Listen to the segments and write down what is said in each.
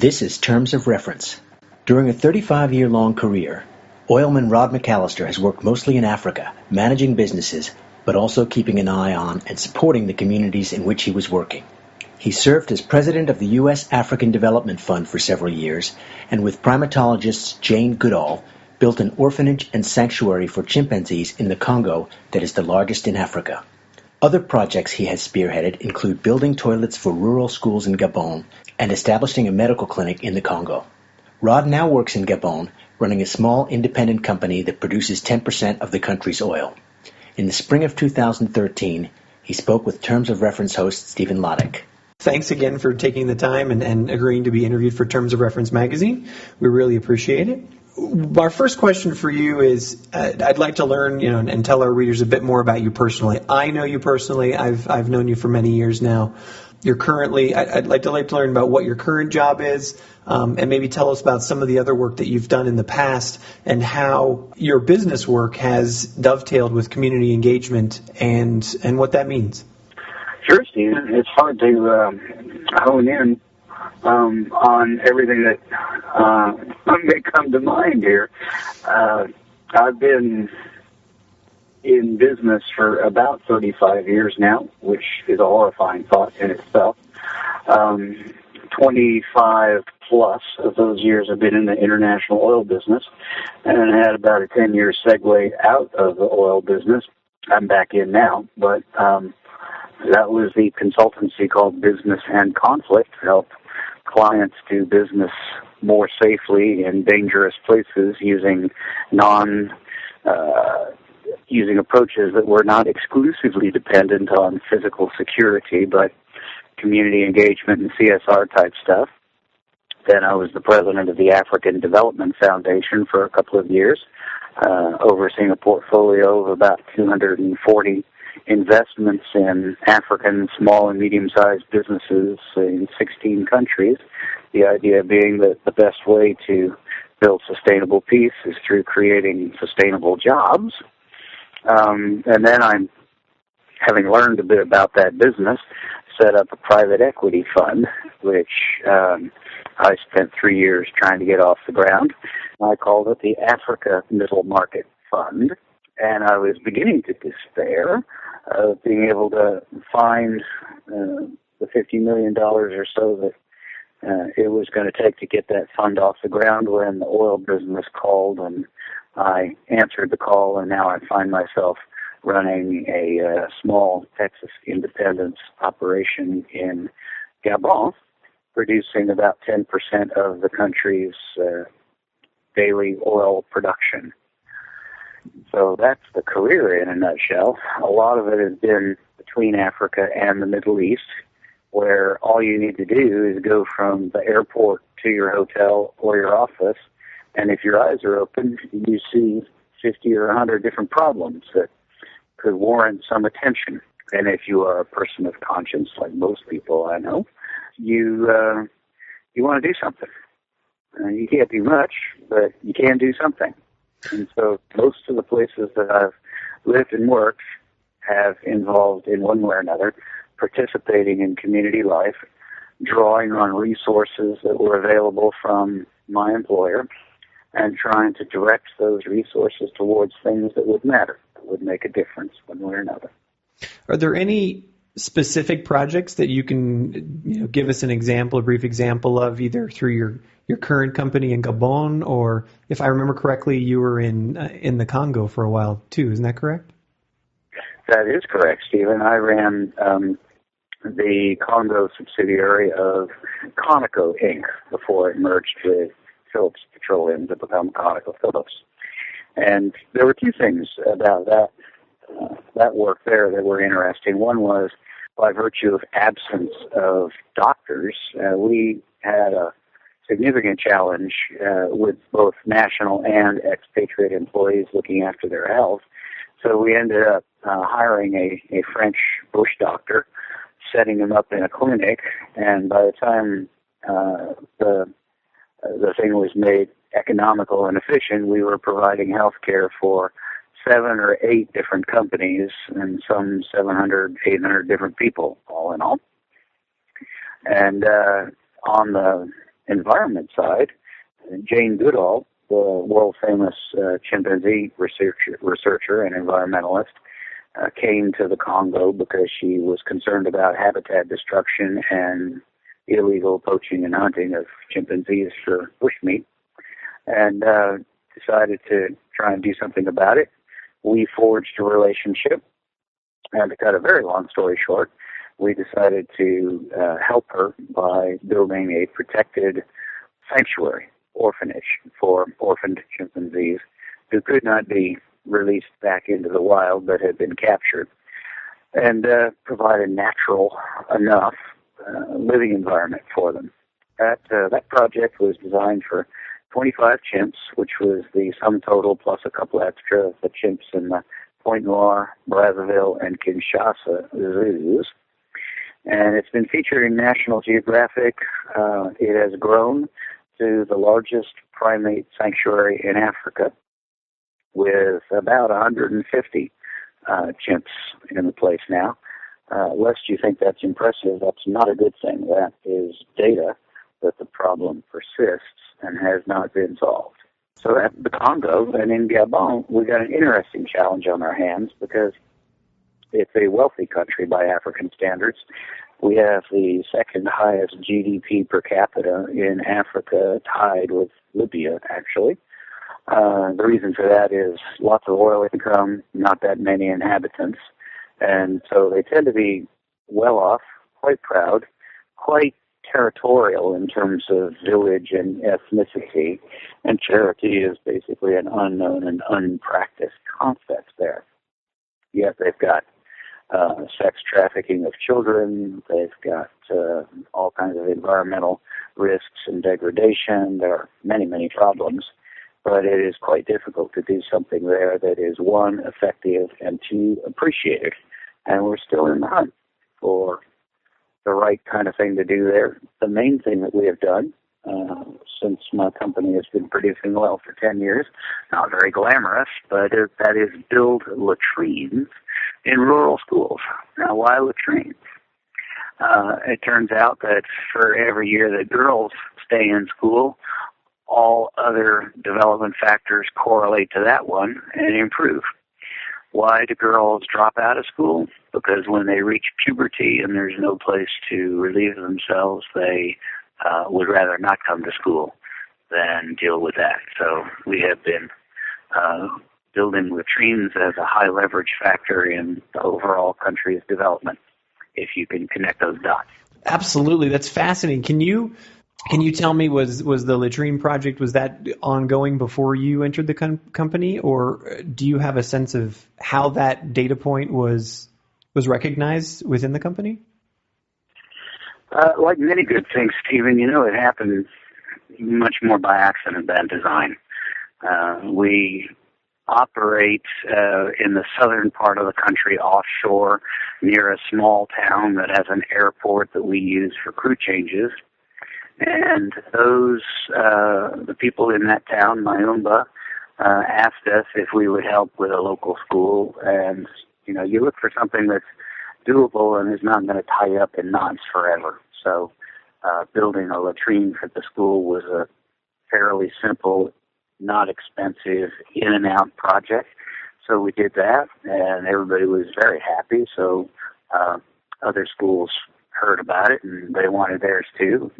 This is Terms of Reference. During a 35-year-long career, oilman Rod MacAlister has worked mostly in Africa, managing businesses, but also keeping an eye on and supporting the communities in which he was working. He served as president of the U.S. African Development Fund for several years, and with primatologist Jane Goodall, built an orphanage and sanctuary for chimpanzees in the Congo that is the largest in Africa. Other projects he has spearheaded include building toilets for rural schools in Gabon and establishing a medical clinic in the Congo. Rod now works in Gabon, running a small independent company that produces 10% of the country's oil. In the spring of 2013, he spoke with Terms of Reference host Stephen Ladek. Thanks again for taking the time and agreeing to be interviewed for Terms of Reference magazine. We really appreciate it. Our first question for you is, I'd like to learn, and tell our readers a bit more about you personally. I know you personally. I've known you for many years now. I'd like to learn about what your current job is, and maybe tell us about some of the other work that you've done in the past and how your business work has dovetailed with community engagement and what that means. Sure, Stephen. It's hard to hone in on everything that may come to mind here. I've been in business for about 35 years now, which is a horrifying thought in itself. 25 plus of those years have been in the international oil business, and I had about a 10-year segue out of the oil business. I'm back in now, but that was the consultancy called Business and Conflict, to help clients do business more safely in dangerous places using using approaches that were not exclusively dependent on physical security, but community engagement and CSR type stuff. Then I was the president of the African Development Foundation for a couple of years, overseeing a portfolio of about 240 investments in African small and medium-sized businesses in 16 countries. The idea being that the best way to build sustainable peace is through creating sustainable jobs. And then I'm, having learned a bit about that business, set up a private equity fund, which I spent 3 years trying to get off the ground. I called it the Africa Middle Market Fund, and I was beginning to despair of being able to find the $50 million or so that it was going to take to get that fund off the ground when the oil business called, and I answered the call, and now I find myself running a small Texas independence operation in Gabon, producing about 10% of the country's daily oil production. So that's the career in a nutshell. A lot of it has been between Africa and the Middle East, where all you need to do is go from the airport to your hotel or your office, and if your eyes are open, you see 50 or 100 different problems that could warrant some attention. And if you are a person of conscience, like most people I know, you want to do something. You can't do much, but you can do something. And so most of the places that I've lived and worked have involved, in one way or another, participating in community life, drawing on resources that were available from my employer, and trying to direct those resources towards things that would matter, that would make a difference one way or another. Are there any specific projects that you can give us a brief example of, either through your current company in Gabon, or if I remember correctly, you were in the Congo for a while too, isn't that correct? That is correct, Stephen. I ran the Congo subsidiary of Conoco, Inc. before it merged with Phillips Petroleum to become ConocoPhillips. And there were two things about that work there that were interesting. One was, by virtue of absence of doctors, we had a significant challenge with both national and expatriate employees looking after their health. So we ended up hiring a French bush doctor, setting him up in a clinic, and by the time the thing was made economical and efficient, we were providing health care for 7 or 8 different companies and some 700, 800 different people, all in all. And on the environment side, Jane Goodall, the world-famous chimpanzee researcher and environmentalist, came to the Congo because she was concerned about habitat destruction and illegal poaching and hunting of chimpanzees for bushmeat, and decided to try and do something about it. We forged a relationship, and to cut a very long story short, we decided to help her by building a protected sanctuary, orphanage, for orphaned chimpanzees who could not be released back into the wild but had been captured, and provide a natural enough living environment for them. That project was designed for 25 chimps, which was the sum total plus a couple extra of the chimps in the Point Noir, Brazzaville, and Kinshasa zoos. And it's been featured in National Geographic. It has grown to the largest primate sanctuary in Africa, with about 150 chimps in the place now. Lest you think that's impressive, that's not a good thing. That is data that the problem persists and has not been solved. So at the Congo and in Gabon, we got an interesting challenge on our hands because it's a wealthy country by African standards. We have the second highest GDP per capita in Africa, tied with Libya, actually. The reason for that is lots of oil income, not that many inhabitants. And so they tend to be well off, quite proud, quite territorial in terms of village and ethnicity. And charity is basically an unknown and unpracticed concept there. Yet they've got sex trafficking of children. They've got all kinds of environmental risks and degradation. There are many, many problems. But it is quite difficult to do something there that is, one, effective, and two, appreciated. And we're still in the hunt for the right kind of thing to do there. The main thing that we have done, since my company has been producing oil for 10 years, not very glamorous, but that is build latrines in rural schools. Now, why latrines? It turns out that for every year that girls stay in school, all other development factors correlate to that one and improve. Why do girls drop out of school? Because when they reach puberty and there's no place to relieve themselves, they would rather not come to school than deal with that. So we have been building latrines as a high leverage factor in the overall country's development, if you can connect those dots. Absolutely. That's fascinating. Can you tell me, was the latrine project, was that ongoing before you entered the company, or do you have a sense of how that data point was recognized within the company? Like many good things, Stephen, it happened much more by accident than design. We operate in the southern part of the country, offshore, near a small town that has an airport that we use for crew changes. And those, the people in that town, Mayumba, asked us if we would help with a local school. And, you look for something that's doable and is not going to tie you up in knots forever. So building a latrine for the school was a fairly simple, not expensive, in-and-out project. So we did that, and everybody was very happy. So other schools heard about it, and they wanted theirs too.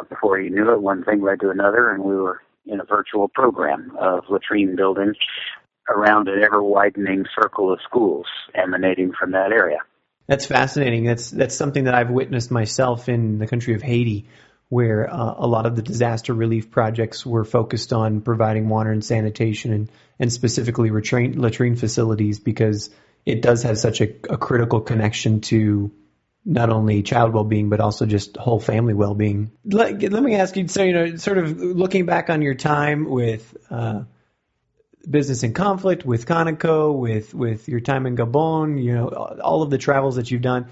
Before you knew it, one thing led to another, and we were in a virtual program of latrine building around an ever-widening circle of schools emanating from that area. That's fascinating. That's something that I've witnessed myself in the country of Haiti, where a lot of the disaster relief projects were focused on providing water and sanitation and specifically latrine facilities, because it does have such a critical connection to not only child well-being, but also just whole family well-being. Let me ask you, so, sort of looking back on your time with Business in Conflict, with Conoco, with your time in Gabon, all of the travels that you've done,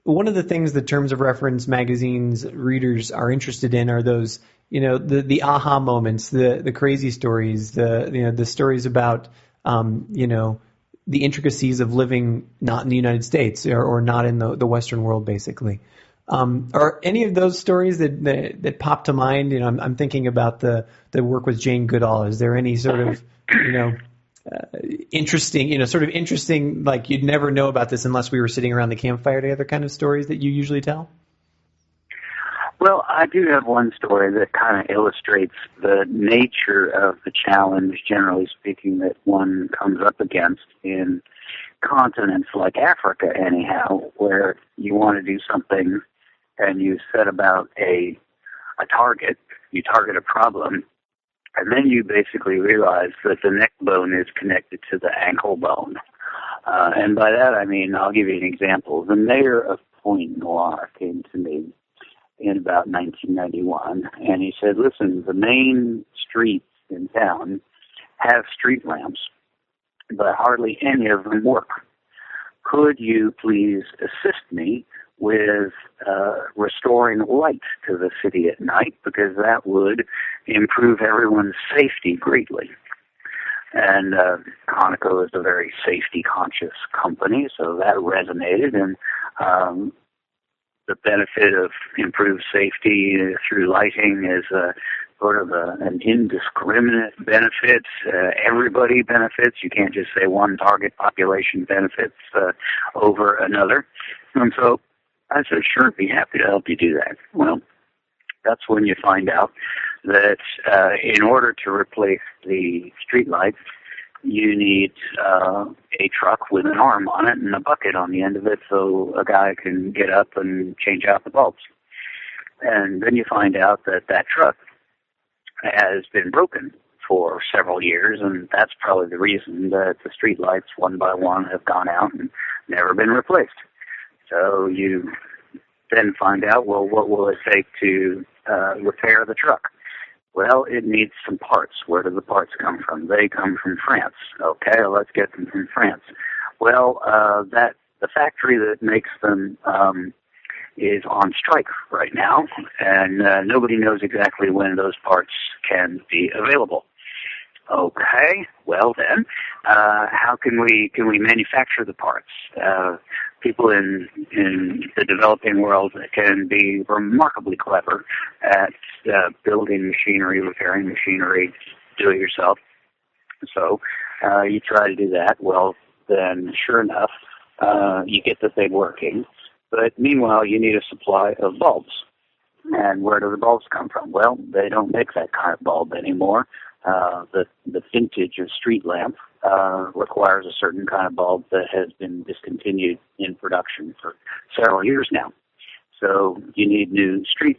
one of the things that Terms of Reference magazine's readers are interested in are those, the aha moments, the crazy stories, the stories about, the intricacies of living not in the United States or not in the Western world, basically. Are any of those stories that pop to mind? I'm thinking about the work with Jane Goodall. Is there any sort of, interesting, like you'd never know about this unless we were sitting around the campfire together kind of stories that you usually tell? Well, I do have one story that kind of illustrates the nature of the challenge, generally speaking, that one comes up against in continents like Africa, anyhow, where you want to do something and you set about a target, you target a problem, and then you basically realize that the neck bone is connected to the ankle bone. And by that I mean, I'll give you an example. The mayor of Point Noir came to me in about 1991, and he said, listen, the main streets in town have street lamps, but hardly any of them work. Could you please assist me with restoring light to the city at night, because that would improve everyone's safety greatly. And Conoco is a very safety-conscious company, so that resonated, and the benefit of improved safety through lighting is sort of an indiscriminate benefit. Everybody benefits. You can't just say one target population benefits over another. And so I said, sure, be happy to help you do that. Well, that's when you find out that in order to replace the streetlights, you need a truck with an arm on it and a bucket on the end of it so a guy can get up and change out the bulbs. And then you find out that that truck has been broken for several years, and that's probably the reason that the street lights, one by one, have gone out and never been replaced. So you then find out, well, what will it take to repair the truck? Well, it needs some parts. Where do the parts come from? They come from France. Okay, well, let's get them from France. Well, the factory that makes them is on strike right now, and nobody knows exactly when those parts can be available. Okay, well then, how can we manufacture the parts? People in the developing world can be remarkably clever at building machinery, repairing machinery, do it yourself. So you try to do that. Well, then, sure enough, you get the thing working. But meanwhile, you need a supply of bulbs. And where do the bulbs come from? Well, they don't make that kind of bulb anymore. The vintage of street lamp requires a certain kind of bulb that has been discontinued in production for several years now. So you need new street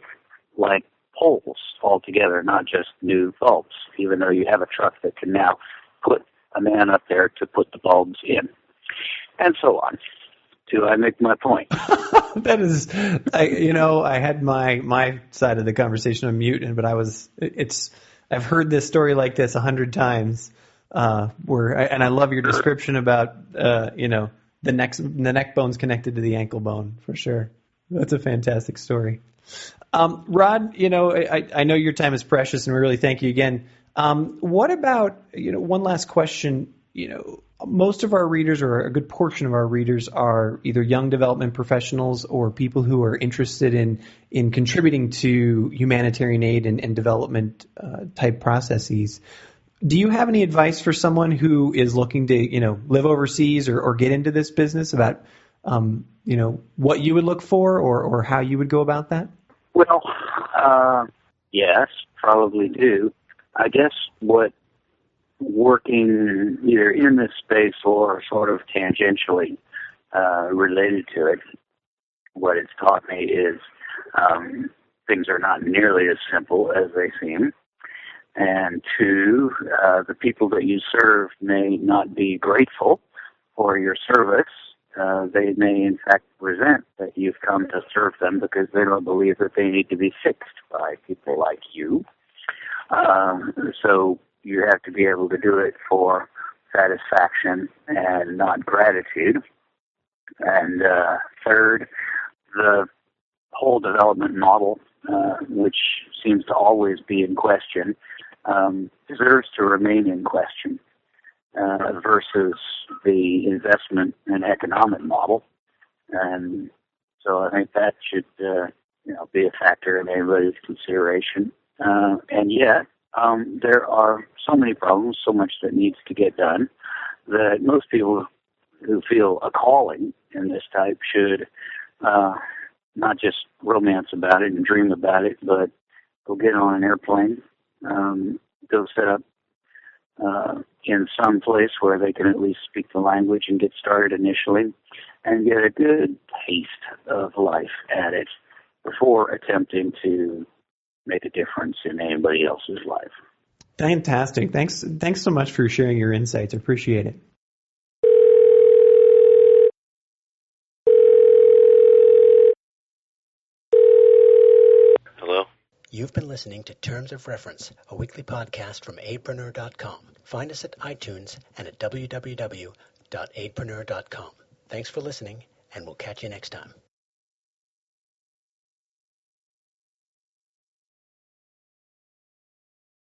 light poles altogether, not just new bulbs, even though you have a truck that can now put a man up there to put the bulbs in, and so on. Do I make my point? That is, I had my side of the conversation on mute, but I've heard this story like this 100 times. And I love your description about the neck bone's connected to the ankle bone for sure. That's a fantastic story. Rod, I know your time is precious, and we really thank you again. What about one last question? Most of our readers, or a good portion of our readers, are either young development professionals or people who are interested in contributing to humanitarian aid and development type processes. Do you have any advice for someone who is looking to, live overseas or get into this business about, what you would look for or how you would go about that? Well, yes, probably do. I guess what working either in this space or sort of tangentially related to it, what it's taught me is things are not nearly as simple as they seem. And two, the people that you serve may not be grateful for your service. They may, in fact, resent that you've come to serve them because they don't believe that they need to be fixed by people like you. So you have to be able to do it for satisfaction and not gratitude. And third, the whole development model, which seems to always be in question, deserves to remain in question versus the investment and economic model. And So I think that should, be a factor in everybody's consideration. And yet, there are so many problems, so much that needs to get done, that most people who feel a calling in this type should not just romance about it and dream about it, but go get on an airplane, go set up in some place where they can at least speak the language and get started initially and get a good taste of life at it before attempting to make a difference in anybody else's life. Fantastic. Thanks so much for sharing your insights. I appreciate it. Hello? You've been listening to Terms of Reference, a weekly podcast from apreneur.com. Find us at iTunes and at www.apreneur.com. Thanks for listening, and we'll catch you next time.